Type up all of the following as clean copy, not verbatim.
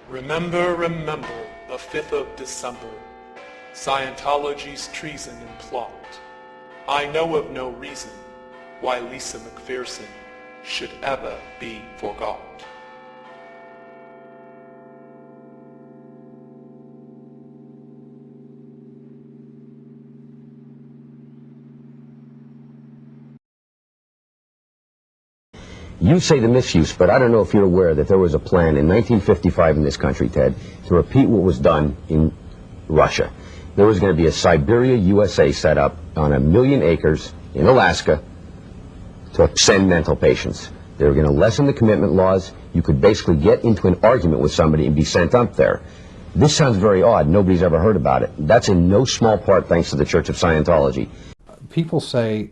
Remember, remember, the 5th of December, Scientology's treason and plot. I know of no reason why Lisa McPherson should ever be forgot. You say the misuse, but I don't know if you're aware that there was a plan in 1955 in this country, Ted, to repeat what was done in Russia. There was going to be a Siberia, USA set up on 1 million acres in Alaska to send mental patients. They were going to lessen the commitment laws. You could basically get into an argument with somebody and be sent up there. This sounds very odd. Nobody's ever heard about it. That's in no small part thanks to the Church of Scientology. People say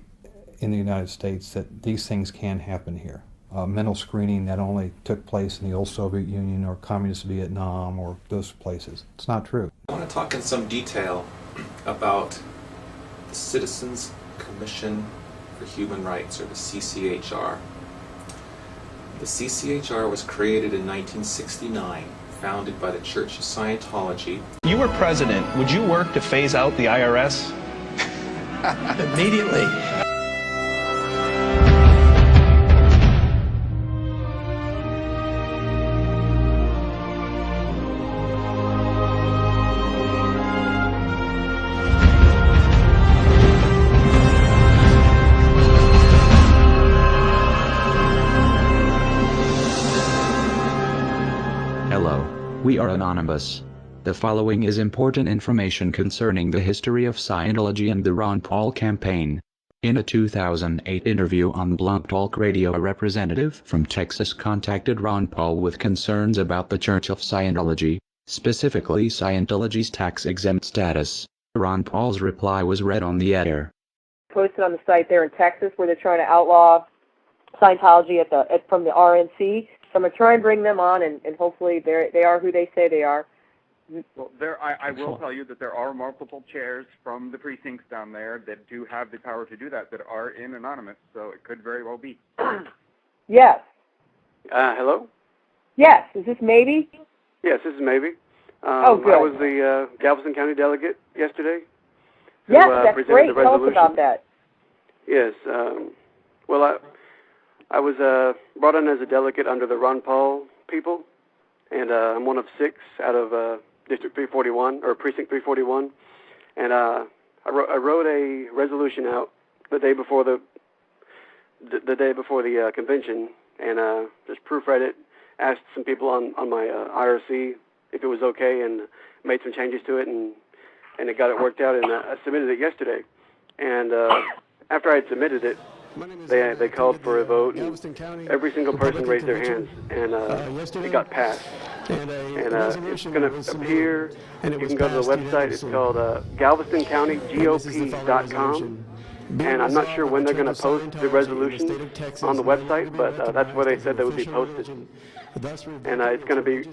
in the United States that these things can happen here. Mental screening that only took place in the old Soviet Union or communist Vietnam or those places. It's not true. I want to talk in some detail about the Citizens Commission for Human Rights, or the CCHR. The CCHR was created in 1969, founded by the Church of Scientology. If you were president, would you work to phase out the IRS? Immediately. Hello, we are anonymous. The following is important information concerning the history of Scientology and the Ron Paul campaign. In a 2008 interview on Blunt Talk Radio, a representative from Texas contacted Ron Paul with concerns about the Church of Scientology, specifically Scientology's tax-exempt status. Ron Paul's reply was read on the air. Posted on the site there in Texas where they're trying to outlaw Scientology from the RNC. So I'm going to try and bring them on, and hopefully they are who they say they are. Well, I will tell you that there are multiple chairs from the precincts down there that do have the power to do that are in anonymous, so it could very well be. Yes. Hello? Yes. Is this Maybe? Yes, this is Maybe. Oh, good. I was the Galveston County delegate yesterday. Yes, that's great. Tell us about that. Yes. Well, I was brought in as a delegate under the Ron Paul people, and I'm one of 6 out of District 341, or Precinct 341, and I wrote a resolution out the day before the convention, and just proofread it, asked some people on my IRC if it was okay, and made some changes to it, and it got it worked out, and I submitted it yesterday. And after I had submitted it, they called for a vote, and every single person raised their hands, and it got passed. And it's going to appear, you can go to the website, it's called GalvestonCountyGOP.com, and I'm not sure when they're going to post the resolution on the website, but that's where they said they would be posted. And it's going to be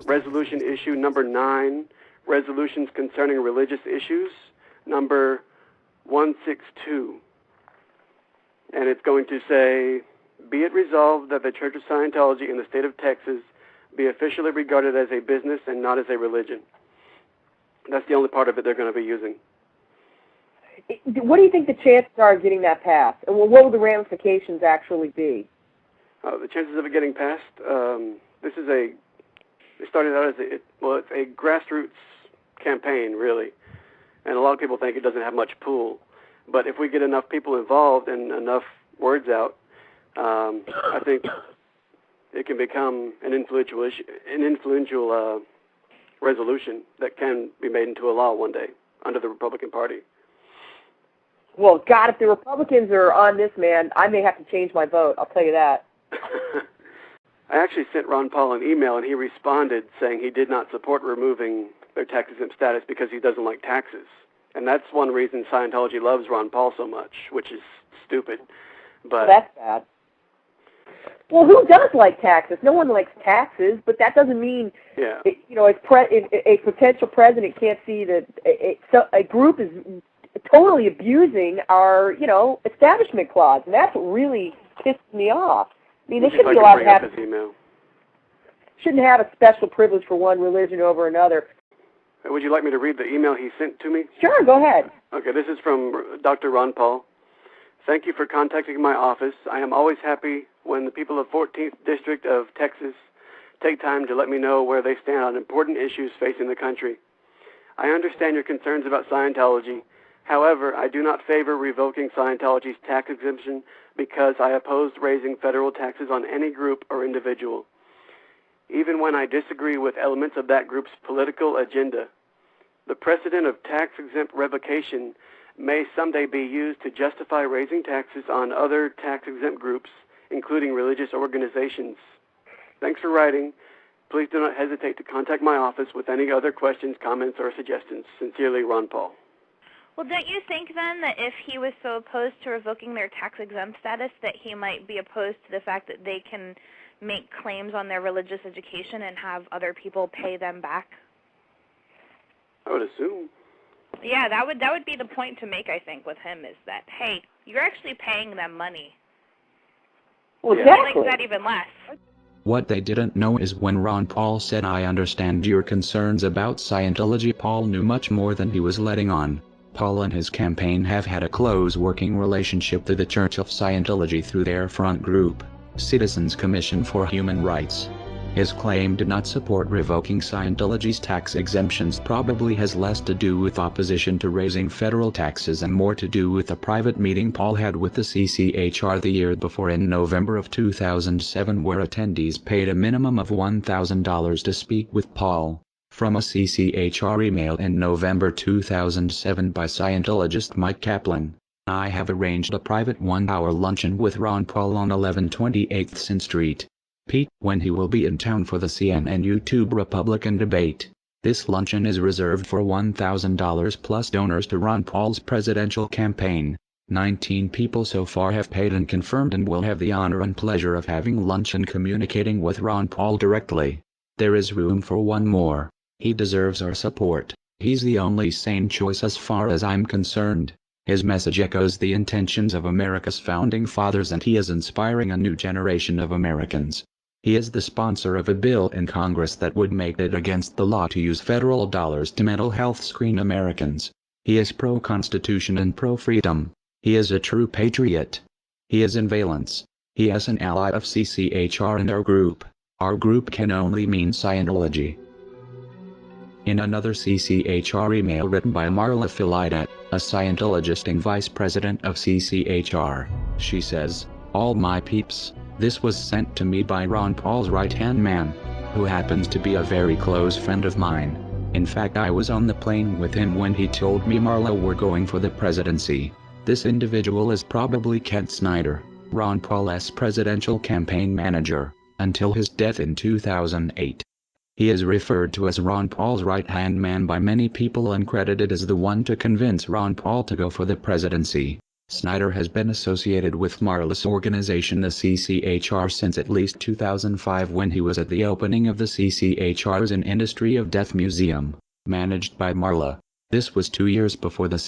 resolution issue number 9, resolutions concerning religious issues, number 162. And it's going to say, be it resolved that the Church of Scientology in the state of Texas be officially regarded as a business and not as a religion. That's the only part of it they're going to be using. What do you think the chances are of getting that passed? And what will the ramifications actually be? The chances of it getting passed, it started out as it's a grassroots campaign, really. And a lot of people think it doesn't have much pull. But if we get enough people involved and enough words out, I think it can become an influential resolution that can be made into a law one day under the Republican Party. Well, God, if the Republicans are on this, man, I may have to change my vote. I'll tell you that. I actually sent Ron Paul an email, and he responded saying he did not support removing their tax-exempt status because he doesn't like taxes. And that's one reason Scientology loves Ron Paul so much, which is stupid. But that's bad. Well, who does like taxes? No one likes taxes, but that doesn't mean, a potential president can't see that a group is totally abusing our, establishment clause, and that's what really pisses me off. I mean, they shouldn't be allowed to have. shouldn't have a special privilege for one religion over another. Would you like me to read the email he sent to me? Sure, go ahead. Okay, this is from Dr. Ron Paul. Thank you for contacting my office. I am always happy when the people of 14th District of Texas take time to let me know where they stand on important issues facing the country. I understand your concerns about Scientology. However, I do not favor revoking Scientology's tax exemption because I oppose raising federal taxes on any group or individual, even when I disagree with elements of that group's political agenda. The precedent of tax-exempt revocation may someday be used to justify raising taxes on other tax-exempt groups, including religious organizations. Thanks for writing. Please do not hesitate to contact my office with any other questions, comments, or suggestions. Sincerely, Ron Paul. Well, don't you think then that if he was so opposed to revoking their tax-exempt status that he might be opposed to the fact that they can make claims on their religious education and have other people pay them back? I would assume. Yeah, that would be the point to make, I think, with him, is that, hey, you're actually paying them money. Well, exactly. He likes that even less. What they didn't know is when Ron Paul said, "I understand your concerns about Scientology," Paul knew much more than he was letting on. Paul and his campaign have had a close working relationship with the Church of Scientology through their front group, Citizens Commission for Human Rights. His claim to not support revoking Scientology's tax exemptions probably has less to do with opposition to raising federal taxes and more to do with a private meeting Paul had with the CCHR the year before in November of 2007, where attendees paid a minimum of $1,000 to speak with Paul. From a CCHR email in November 2007 by Scientologist Mike Kaplan, "I have arranged a private 1-hour luncheon with Ron Paul on 1128 Sin Street, Pete, when he will be in town for the CNN YouTube Republican debate. This luncheon is reserved for $1,000 plus donors to Ron Paul's presidential campaign. 19 people so far have paid and confirmed and will have the honor and pleasure of having lunch and communicating with Ron Paul directly. There is room for one more. He deserves our support. He's the only sane choice as far as I'm concerned." His message echoes the intentions of America's founding fathers, and he is inspiring a new generation of Americans. He is the sponsor of a bill in Congress that would make it against the law to use federal dollars to mental health screen Americans. He is pro-Constitution and pro-freedom. He is a true patriot. He is in valence. He is an ally of CCHR and our group. Our group can only mean Scientology. In another CCHR email written by Marla Filidet, a Scientologist and vice president of CCHR, she says, "All my peeps, this was sent to me by Ron Paul's right-hand man, who happens to be a very close friend of mine. In fact, I was on the plane with him when he told me Marla were going for the presidency. This individual is probably Kent Snyder, Ron Paul's presidential campaign manager, until his death in 2008. He is referred to as Ron Paul's right-hand man by many people and credited as the one to convince Ron Paul to go for the presidency. Snyder has been associated with Marla's organization, the CCHR, since at least 2005, when he was at the opening of the CCHR's An Industry of Death Museum, managed by Marla. This was 2 years before the